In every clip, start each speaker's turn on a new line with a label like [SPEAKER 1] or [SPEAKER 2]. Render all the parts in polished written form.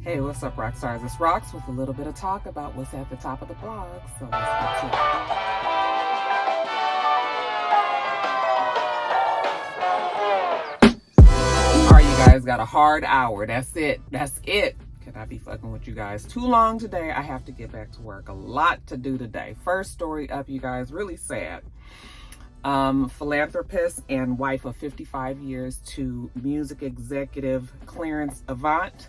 [SPEAKER 1] Hey, what's up, rock stars? It's Rox with a little bit of talk about what's at the top of the blog. So let's get to it. All right, you guys got a hard hour. That's it. That's it. Can I be fucking with you guys too long today? I have to get back to work. A lot to do today. First story up, you guys. Really sad. Philanthropist and wife of 55 years to music executive Clarence Avant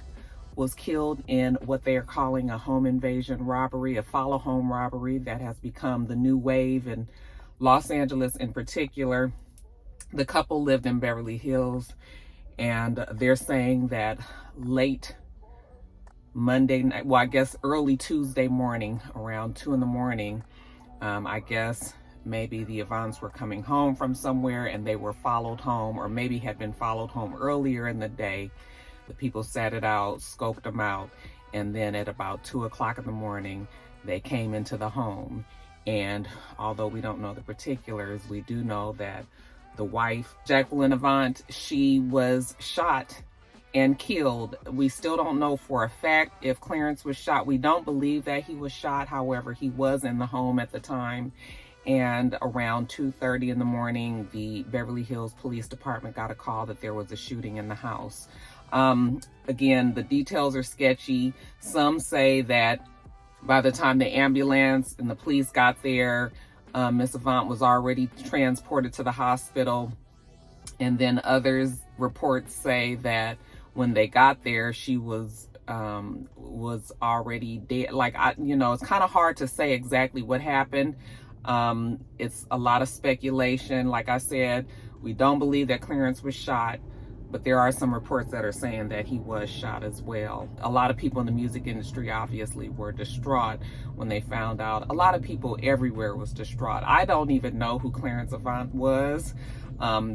[SPEAKER 1] was killed in what they are calling a home invasion robbery, a follow home robbery that has become the new wave in Los Angeles in particular. The couple lived in Beverly Hills, and they're saying that late Monday night, well, I guess early Tuesday morning, around 2 a.m, I guess maybe the Avants were coming home from somewhere and they were followed home, or maybe had been followed home earlier in the day. The people sat it out, scoped them out, and then at about 2 o'clock in the morning, they came into the home. And although we don't know the particulars, we do know that the wife, Jacqueline Avant, she was shot and killed. We still don't know for a fact if Clarence was shot. We don't believe that he was shot. However, he was in the home at the time. And around 2:30 in the morning, the Beverly Hills Police Department got a call that there was a shooting in the house. Again, the details are sketchy. Some say that by the time the ambulance and the police got there, Miss Avant was already transported to the hospital. And then others reports say that when they got there, she was already dead. It's kind of hard to say exactly what happened. It's a lot of speculation. Like I said, we don't believe that Clarence was shot, but there are some reports that are saying that he was shot as well. A lot of people in the music industry obviously were distraught when they found out. A lot of people everywhere was distraught. I don't even know who Clarence Avant was.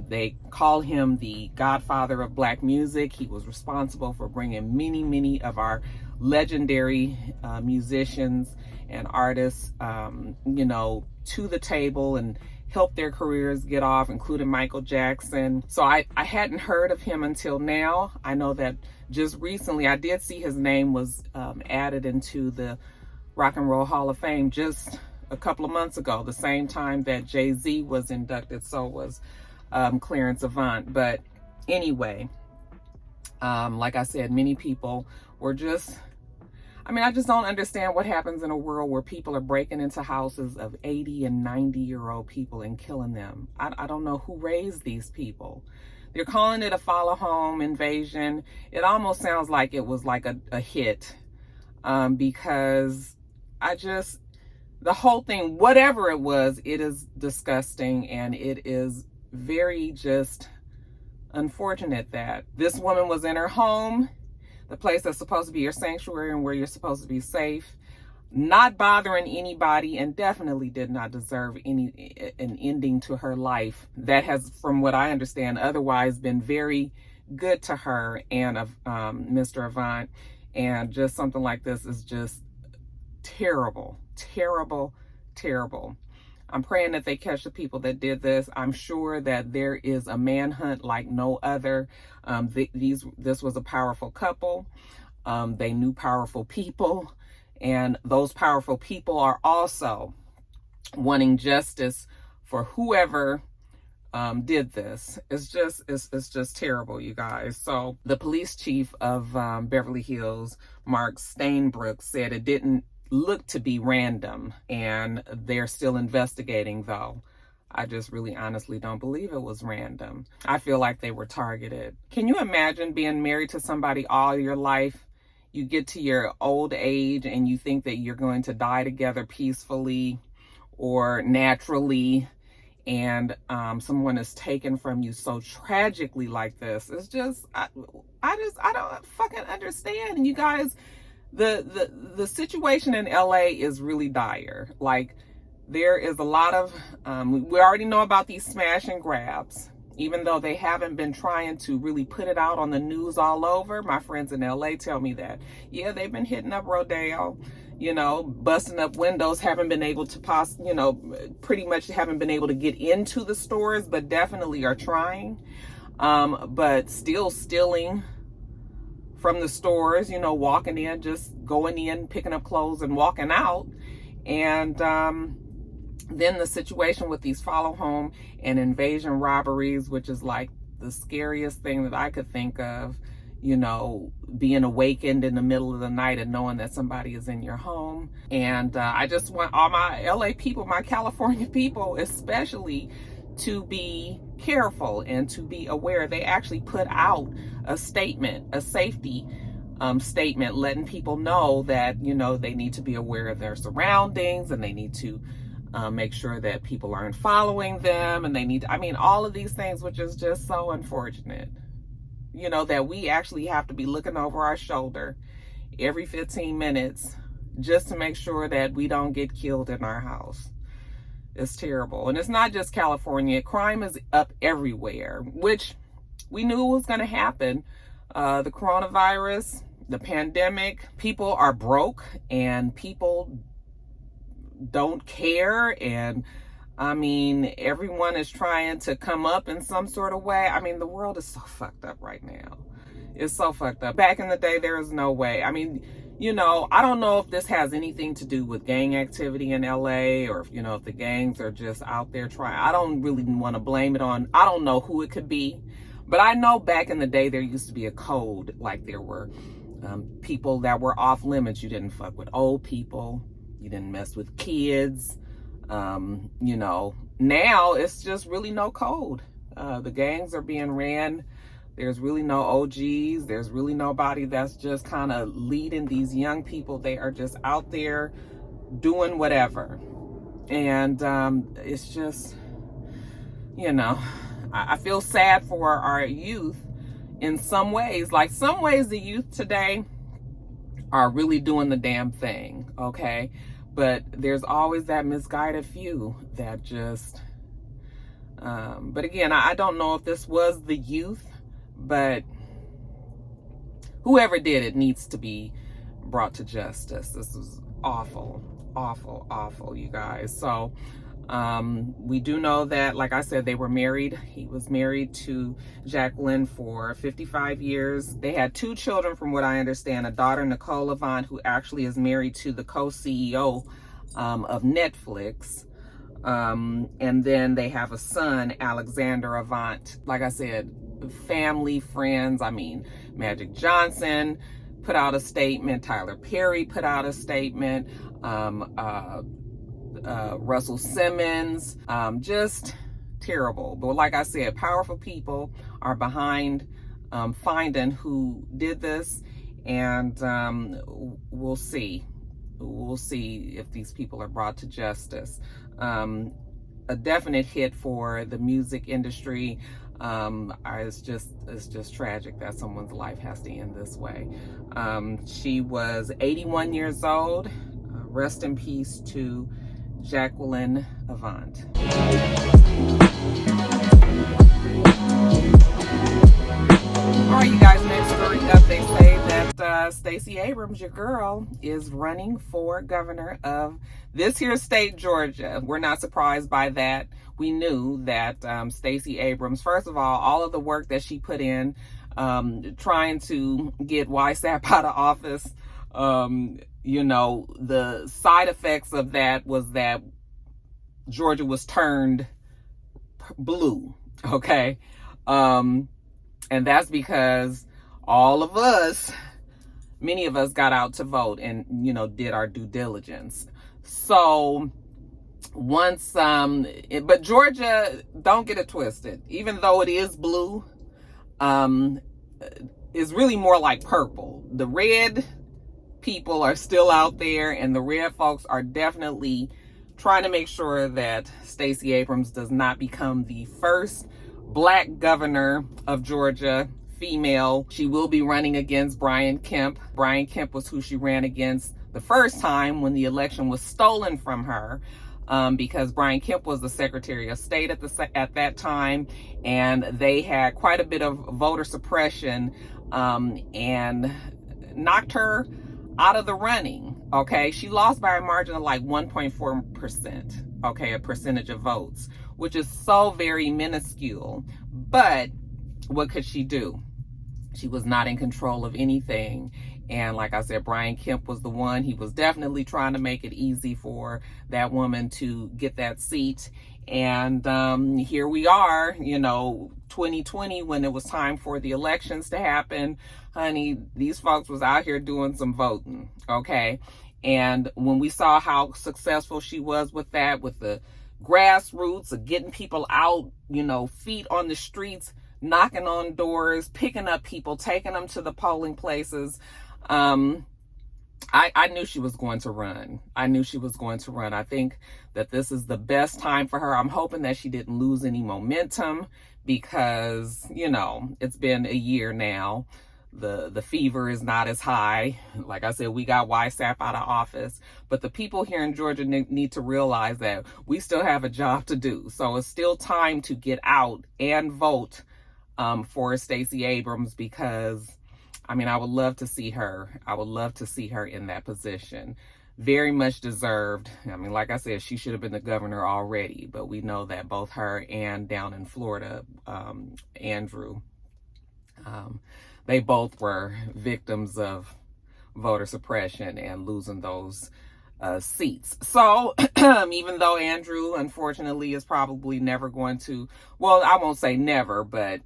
[SPEAKER 1] They call him the godfather of black music. He was responsible for bringing many of our legendary musicians and artists, to the table and help their careers get off, including Michael Jackson. So I hadn't heard of him until now. I know that just recently I did see his name was added into the Rock and Roll Hall of Fame just a couple of months ago, the same time that Jay-Z was inducted. So was Clarence Avant. But anyway, like I said, many people were just, I just don't understand what happens in a world where people are breaking into houses of 80 and 90-year-old people and killing them. I don't know who raised these people. They're calling it a follow home invasion. It almost sounds like it was like a hit, because the whole thing, whatever it was, it is disgusting, and it is very just unfortunate that this woman was in her home, the place that's supposed to be your sanctuary and where you're supposed to be safe, not bothering anybody, and definitely did not deserve an ending to her life that has, from what I understand, otherwise been very good to her and Mr. Avant. And just something like this is just terrible. I'm praying that they catch the people that did this. I'm sure that there is a manhunt like no other. This was a powerful couple. They knew powerful people, and those powerful people are also wanting justice for whoever did this. It's just terrible, you guys. So the police chief of Beverly Hills, Mark Stainbrook, said it didn't look to be random, and they're still investigating, though. I just really honestly don't believe it was random. I feel like they were targeted. Can you imagine being married to somebody all your life? You get to your old age and you think that you're going to die together peacefully or naturally, and someone is taken from you so tragically like this. It's just, I don't fucking understand. And you guys, the situation in LA is really dire. Like, there is a lot of, we already know about these smash and grabs, even though they haven't been trying to really put it out on the news all over. My friends in LA tell me that, yeah, they've been hitting up Rodeo, busting up windows, haven't been able to pretty much haven't been able to get into the stores, but definitely are trying, but still stealing from the stores, you know, walking in, just going in, picking up clothes and walking out. And then the situation with these follow home and invasion robberies, which is like the scariest thing that I could think of, you know, being awakened in the middle of the night and knowing that somebody is in your home. And I just want all my LA people, my California people especially, to be careful and to be aware. They actually put out a statement, a safety statement, letting people know that, you know, they need to be aware of their surroundings, and they need to make sure that people aren't following them, and they need to, I mean, all of these things, which is just so unfortunate, you know, that we actually have to be looking over our shoulder every 15 minutes just to make sure that we don't get killed in our house. It's terrible. And it's not just California. Crime is up everywhere, which we knew was going to happen. The coronavirus, the pandemic, people are broke and people don't care. And I mean, everyone is trying to come up in some sort of way. I mean, the world is so fucked up right now. It's so fucked up. Back in the day, there was no way. I mean, you know, I don't know if this has anything to do with gang activity in LA, or if, you know, if the gangs are just out there trying. I don't really want to blame it on, I don't know who it could be. But I know back in the day, there used to be a code. Like there were people that were off limits. You didn't fuck with old people. You didn't mess with kids. You know, now it's just really no code. The gangs are being ran. There's really no OGs. There's really nobody that's just kind of leading these young people. They are just out there doing whatever. And it's just, you know, I feel sad for our youth in some ways. Like some ways the youth today are really doing the damn thing, okay? But there's always that misguided few that just, but again, I don't know if this was the youth, but whoever did it needs to be brought to justice. This is awful, awful, awful, you guys. So we do know that, like I said, they were married. He was married to Jacqueline for 55 years. They had 2 children, from what I understand, a daughter, Nicole Avant, who actually is married to the co-CEO of Netflix. And then they have a son, Alexander Avant. Like I said, family, friends. I mean, Magic Johnson put out a statement. Tyler Perry put out a statement. Russell Simmons, just terrible. But like I said, powerful people are behind finding who did this, and we'll see. We'll see if these people are brought to justice. A definite hit for the music industry. It's just tragic that someone's life has to end this way. She was 81 years old. Rest in peace to Jacqueline Avant. All right, you guys, next story up, they say that Stacey Abrams, your girl, is running for governor of this here state, Georgia. We're not surprised by that. We knew that Stacey Abrams, first of all of the work that she put in trying to get YSAP out of office, you know, the side effects of that was that Georgia was turned blue, okay? And that's because all of us, many of us got out to vote and, you know, did our due diligence. So once, but Georgia, don't get it twisted, even though it is blue, is really more like purple. The red people are still out there, and the red folks are definitely trying to make sure that Stacey Abrams does not become the first Black governor of Georgia, female. She will be running against Brian Kemp. Brian Kemp was who she ran against the first time when the election was stolen from her, because Brian Kemp was the Secretary of State at that time, and they had quite a bit of voter suppression and knocked her out of the running. Okay, she lost by a margin of like 1.4%. Okay, a percentage of votes, which is so very minuscule. But what could she do? She was not in control of anything. And like I said, Brian Kemp was the one. He was definitely trying to make it easy for that woman to get that seat. And here we are, 2020, when it was time for the elections to happen. Honey, these folks was out here doing some voting, okay? And when we saw how successful she was with that, with the grassroots of getting people out, feet on the streets, knocking on doors, picking up people, taking them to the polling places. I knew she was going to run. I knew she was going to run. I think that this is the best time for her. I'm hoping that she didn't lose any momentum because, it's been a year now. The fever is not as high. Like I said, we got YSAP out of office, but the people here in Georgia need to realize that we still have a job to do. So it's still time to get out and vote for Stacey Abrams, because I would love to see her. I would love to see her in that position. Very much deserved. Like I said, she should have been the governor already, but we know that both her and down in Florida, Andrew, they both were victims of voter suppression and losing those seats. So even though Andrew, unfortunately, is probably never going to, well, I won't say never, but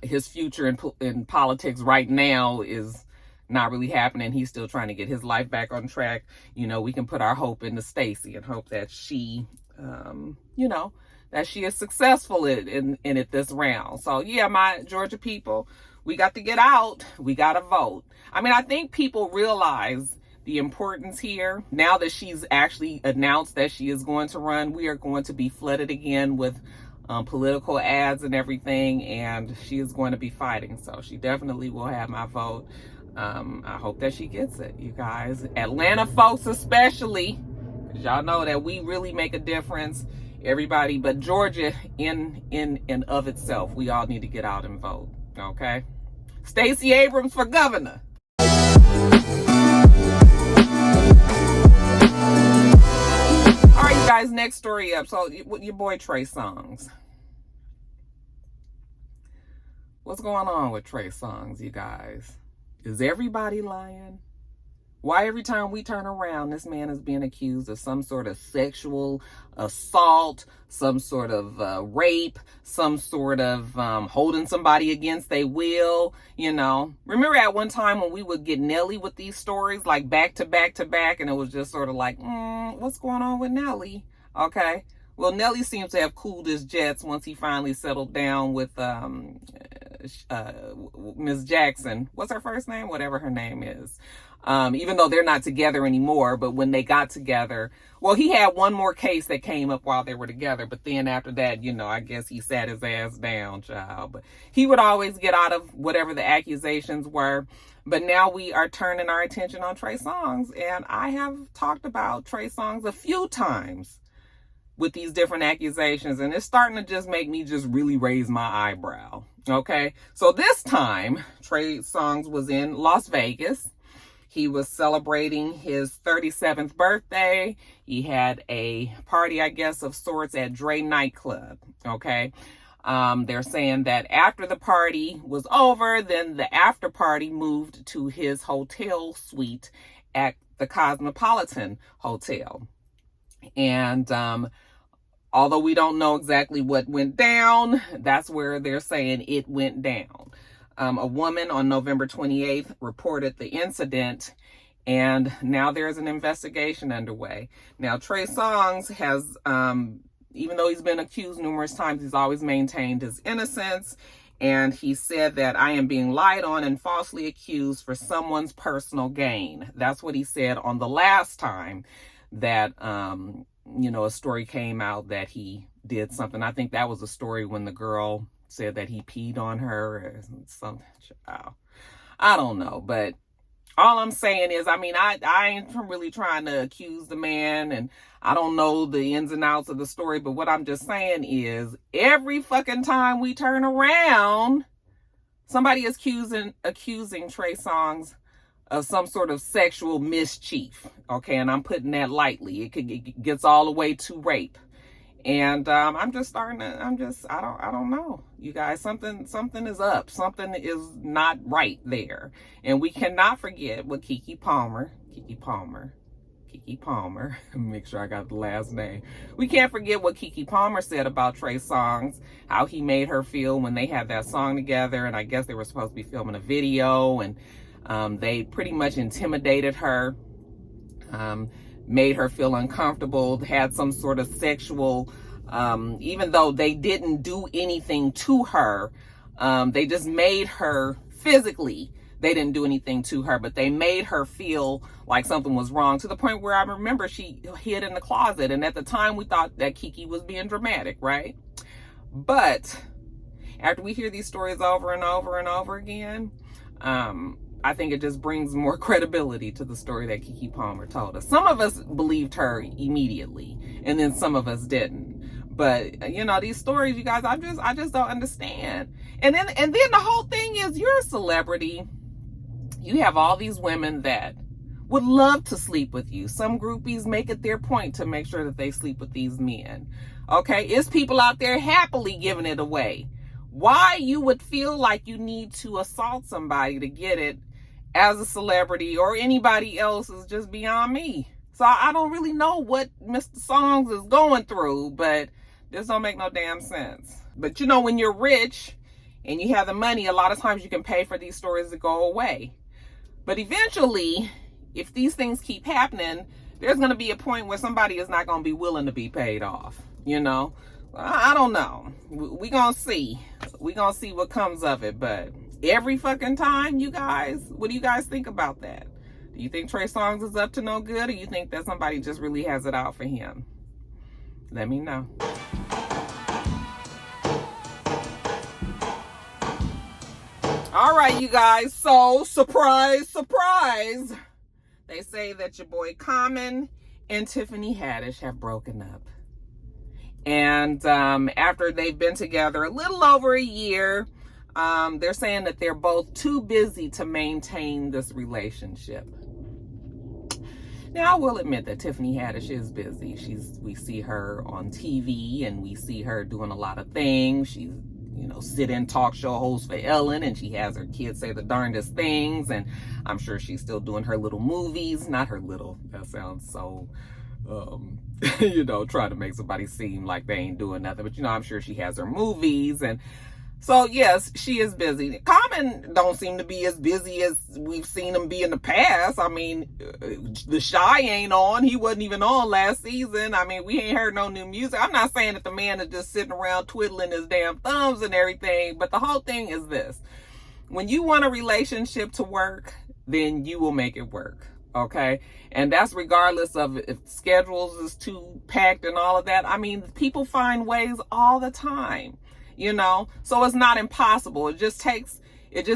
[SPEAKER 1] his future in politics right now is not really happening. He's still trying to get his life back on track. We can put our hope into Stacey and hope that she, that she is successful in it this round. So yeah, my Georgia people, we got to get out. We got to vote. I think people realize the importance here. Now that she's actually announced that she is going to run, we are going to be flooded again with political ads and everything, and she is going to be fighting. So she definitely will have my vote. I hope that she gets it, you guys. Atlanta folks especially, because y'all know that we really make a difference. Everybody, but Georgia in of itself, we all need to get out and vote, okay? Stacey Abrams for governor. All right, you guys, next story up. So your boy Trey Songz. What's going on with Trey Songz, you guys? Is everybody lying? Why every time we turn around, this man is being accused of some sort of sexual assault, some sort of rape, some sort of holding somebody against their will, Remember at one time when we would get Nelly with these stories, like back to back to back, and it was just sort of like, what's going on with Nelly? Okay. Well, Nelly seems to have cooled his jets once he finally settled down with Ms. Jackson. What's her first name? Whatever her name is. Even though they're not together anymore, but when they got together, well, he had one more case that came up while they were together, but then after that, I guess he sat his ass down, child. But he would always get out of whatever the accusations were. But now we are turning our attention on Trey Songz, and I have talked about Trey Songz a few times with these different accusations, and it's starting to just make me just really raise my eyebrow, okay? So this time, Trey Songz was in Las Vegas. He was celebrating his 37th birthday. He had a party, I guess, of sorts at Dre nightclub, okay? They're saying that after the party was over, then the after party moved to his hotel suite at the Cosmopolitan Hotel. And although we don't know exactly what went down, that's where they're saying it went down. A woman on November 28th reported the incident, and now there's an investigation underway. Now, Trey Songz has, even though he's been accused numerous times, he's always maintained his innocence. And he said that I am being lied on and falsely accused for someone's personal gain. That's what he said on the last time that, a story came out that he did something. I think that was a story when the girl said that he peed on her or something. I don't know, but all I'm saying is, I ain't really trying to accuse the man, and I don't know the ins and outs of the story, but what I'm just saying is every fucking time we turn around, somebody is accusing Trey Songz of some sort of sexual mischief, okay? And I'm putting that lightly. It gets all the way to rape. And I'm just starting to, I don't know, you guys, something is up. Something is not right there. And we cannot forget what Keke Palmer, make sure I got the last name. We can't forget what Keke Palmer said about Trey Songz, how he made her feel when they had that song together. And I guess they were supposed to be filming a video, and they pretty much intimidated her, made her feel uncomfortable, had some sort of sexual, even though they didn't do anything to her, they just made her physically, they didn't do anything to her, but they made her feel like something was wrong, to the point where I remember she hid in the closet. And at the time we thought that Keke was being dramatic, right? But after we hear these stories over and over and over again, I think it just brings more credibility to the story that Keke Palmer told us. Some of us believed her immediately, and then some of us didn't. But you know, these stories, you guys, I just don't understand. And then the whole thing is, you're a celebrity. You have all these women that would love to sleep with you. Some groupies make it their point to make sure that they sleep with these men. Okay, it's people out there happily giving it away. Why you would feel like you need to assault somebody to get it as a celebrity or anybody else is just beyond me. So I don't really know what Mr. Songz is going through, but this don't make no damn sense. But you know, when you're rich and you have the money, a lot of times you can pay for these stories to go away. But eventually, if these things keep happening, there's going to be a point where somebody is not going to be willing to be paid off, you know? I don't know. We're going to see. We're going to see what comes of it. But every fucking time, you guys, what do you guys think about that? Do you think Trey Songz is up to no good, or you think that somebody just really has it out for him? Let me know. All right, you guys. So, surprise, surprise. They say that your boy Common and Tiffany Haddish have broken up. And after they've been together a little over a year, they're saying that they're both too busy to maintain this relationship. Now, I will admit that Tiffany Haddish is busy. We see her on TV, and we see her doing a lot of things. She's, you know, sit-in talk show host for Ellen, and she has her kids say the darndest things. And I'm sure she's still doing her little movies. Not her little, that sounds so, you know, trying to make somebody seem like they ain't doing nothing. But, you know, I'm sure she has her movies. And so, yes, she is busy. Common don't seem to be as busy as we've seen him be in the past. I mean, The Shy ain't on. He wasn't even on last season. I mean, we ain't heard no new music. I'm not saying that the man is just sitting around twiddling his damn thumbs and everything, but the whole thing is this. When you want a relationship to work, then you will make it work, okay? And that's regardless of if schedules is too packed and all of that. I mean, people find ways all the time. You know, so it's not impossible. It just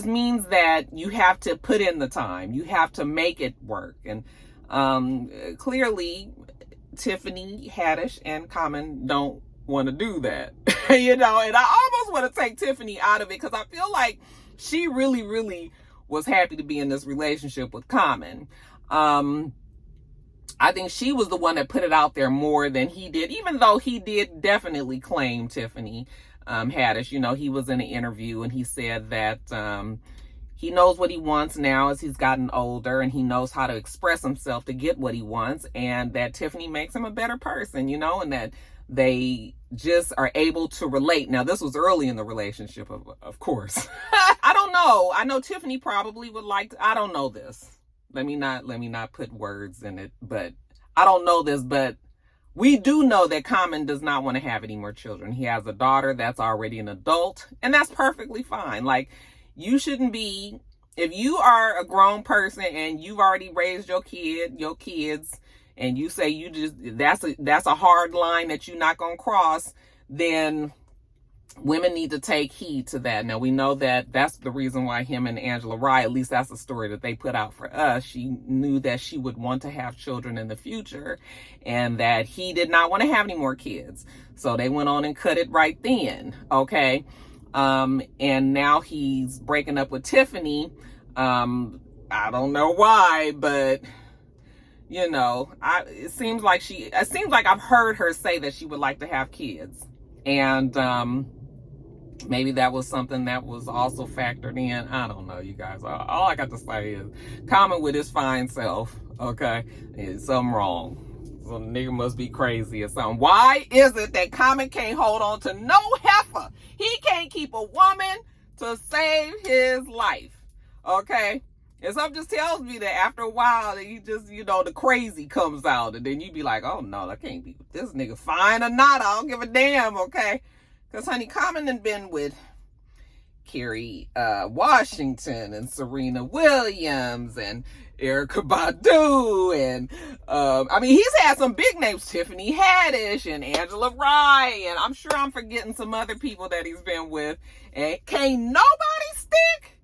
[SPEAKER 1] means that you have to put in the time. You have to make it work. And clearly, Tiffany Haddish and Common don't want to do that. You know, and I almost want to take Tiffany out of it, because I feel like she really, really was happy to be in this relationship with Common. I think she was the one that put it out there more than he did, even though he did definitely claim Tiffany Haddish. You know, he was in an interview and he said that he knows what he wants now as he's gotten older, and he knows how to express himself to get what he wants, and that Tiffany makes him a better person, you know, and that they just are able to relate. Now, this was early in the relationship, of course. I don't know. I know Tiffany probably would like to, I don't know this. Let me not put words in it, but I don't know this, but we do know that Common does not want to have any more children. He has a daughter that's already an adult, and that's perfectly fine. Like, you shouldn't be, if you are a grown person and you've already raised your kids, and you say you just, that's a hard line that you're not going to cross, then women need to take heed to that. Now, we know that that's the reason why him and Angela Rye, at least that's the story that they put out for us. She knew that she would want to have children in the future, and that he did not want to have any more kids. So they went on and cut it right then. Okay. And now he's breaking up with Tiffany. I don't know why, but You know, it seems like I've heard her say that she would like to have kids. And maybe that was something that was also factored in. I don't know, you guys. All I got to say is Common with his fine self, okay? There's something wrong. Some nigga must be crazy or something. Why is it that Common can't hold on to no heifer? He can't keep a woman to save his life, okay? And something just tells me that after a while, that you just, you know, the crazy comes out. And then you be like, oh no, I can't be with this nigga. Fine or not, I don't give a damn, okay? Because, honey, Common done been with Kerry Washington and Serena Williams and Erykah Badu, and I mean, he's had some big names, Tiffany Haddish and Angela Rye, and I'm sure I'm forgetting some other people that he's been with. And can't nobody stick.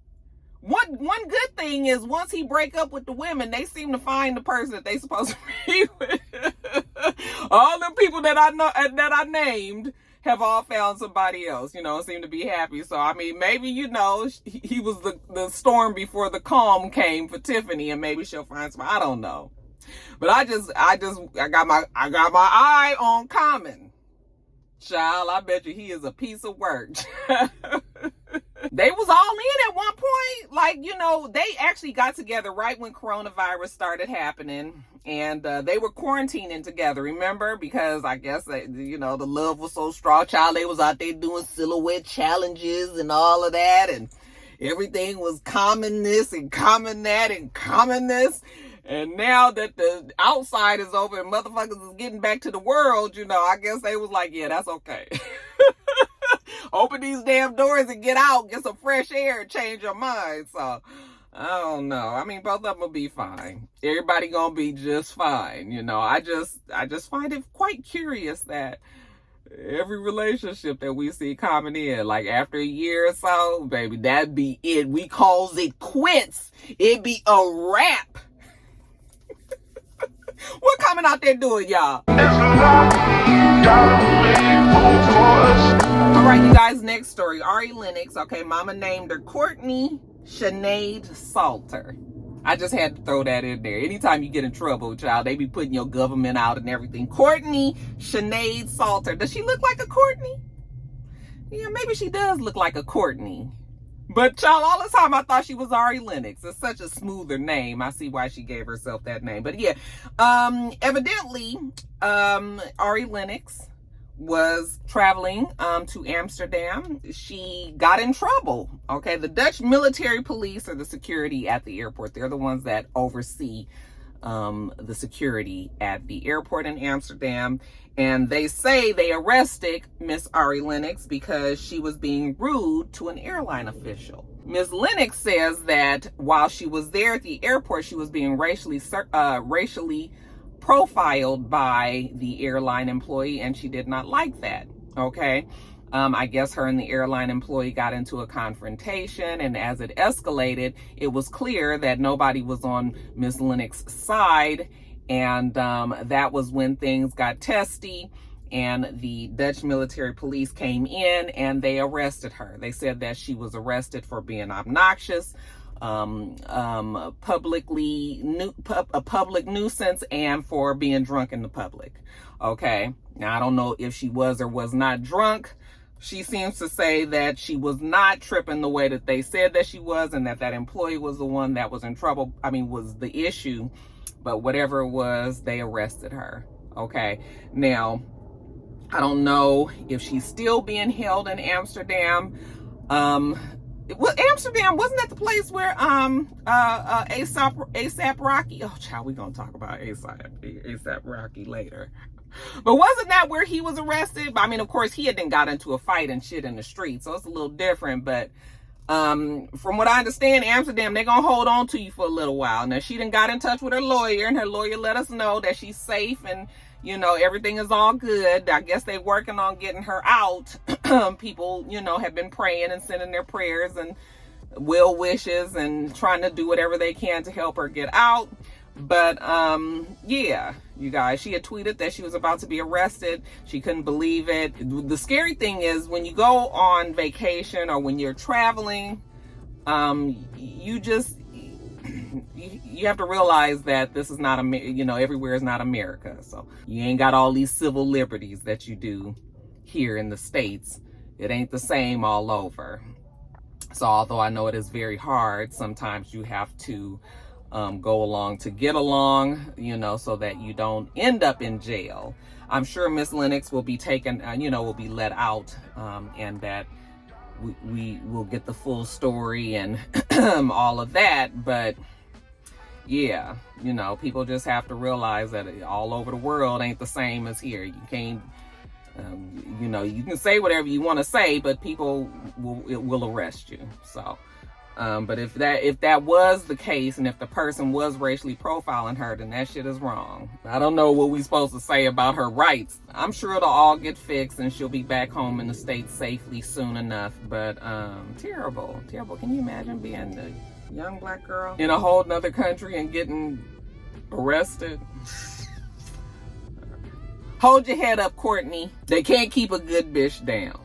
[SPEAKER 1] One good thing is once he break up with the women, they seem to find the person that they supposed to be with. All the people that I know that I named have all found somebody else, you know, seem to be happy. So, I mean, maybe, you know, he was the storm before the calm came for Tiffany, and maybe she'll find some, I don't know. But I got my eye on Common. Child, I bet you he is a piece of work. They was all in at one point. Like, you know, they actually got together right when coronavirus started happening. And they were quarantining together, remember? Because I guess, you know, the love was so strong. Child, they was out there doing silhouette challenges and all of that. And everything was common this and common that and common this. And now that the outside is over and motherfuckers is getting back to the world, you know, I guess they was like, yeah, that's okay. Open these damn doors and get out, get some fresh air and change your mind. So, I don't know. I mean, both of them will be fine. Everybody gonna be just fine, you know. I just find it quite curious that every relationship that we see Common in, like after a year or so, baby, that be it. We calls it quits. It be a wrap. What Common out there doing, y'all? All right, you guys, next story. Ari Lennox, okay, mama named her Courtney Sinead Salter. I just had to throw that in there. Anytime you get in trouble, child, they be putting your government out and everything. Courtney Sinead Salter. Does she look like a Courtney? Yeah, maybe she does look like a Courtney. But, child, all the time I thought she was Ari Lennox. It's such a smoother name. I see why she gave herself that name. But, yeah, evidently, Ari Lennox was traveling to Amsterdam. She got in trouble. Okay, the Dutch military police are the security at the airport. They're the ones that oversee the security at the airport in Amsterdam. And they say they arrested Miss Ari Lennox because she was being rude to an airline official. Ms. Lennox says that while she was there at the airport, she was being racially profiled by the airline employee, and she did not like that. Okay. I guess her and the airline employee got into a confrontation, and as it escalated, it was clear that nobody was on Ms. Lennox's side, and that was when things got testy, and the Dutch military police came in and they arrested her. They said that she was arrested for being obnoxious, a public nuisance, and for being drunk in the public. Okay, now I don't know if she was or was not drunk. She seems to say that she was not tripping the way that they said that she was, and that employee was the one that was in trouble. I mean, was the issue. But whatever it was, they arrested her. Okay, now I don't know if she's still being held in Amsterdam. Well, Amsterdam, wasn't that the place where ASAP Rocky? Oh, child, we're gonna talk about ASAP Rocky later. But wasn't that where he was arrested? I mean, of course, he had then got into a fight and shit in the street, so it's a little different. But from what I understand, Amsterdam, they're gonna hold on to you for a little while. Now, she done got in touch with her lawyer, and her lawyer let us know that she's safe and, you know, everything is all good. I guess they're working on getting her out. People, you know, have been praying and sending their prayers and well wishes and trying to do whatever they can to help her get out. But yeah, you guys, she had tweeted that she was about to be arrested. She couldn't believe it. The scary thing is when you go on vacation or when you're traveling, you just, you have to realize that this is not, everywhere is not America. So you ain't got all these civil liberties that you do here in the States. It ain't the same all over. So although I know it is very hard, sometimes you have to go along to get along, so that you don't end up in jail. I'm sure Miss Lennox will be taken, will be let out, and that we will get the full story and all of that. But yeah, people just have to realize that all over the world ain't the same as here. You can't, you can say whatever you want to say, but people will arrest you. So, but if that was the case, and if the person was racially profiling her, then that shit is wrong. I don't know what we're supposed to say about her rights. I'm sure it'll all get fixed and she'll be back home in the States safely soon enough. But terrible. Can you imagine being a young black girl in a whole nother country and getting arrested? Hold your head up, Courtney. They can't keep a good bitch down.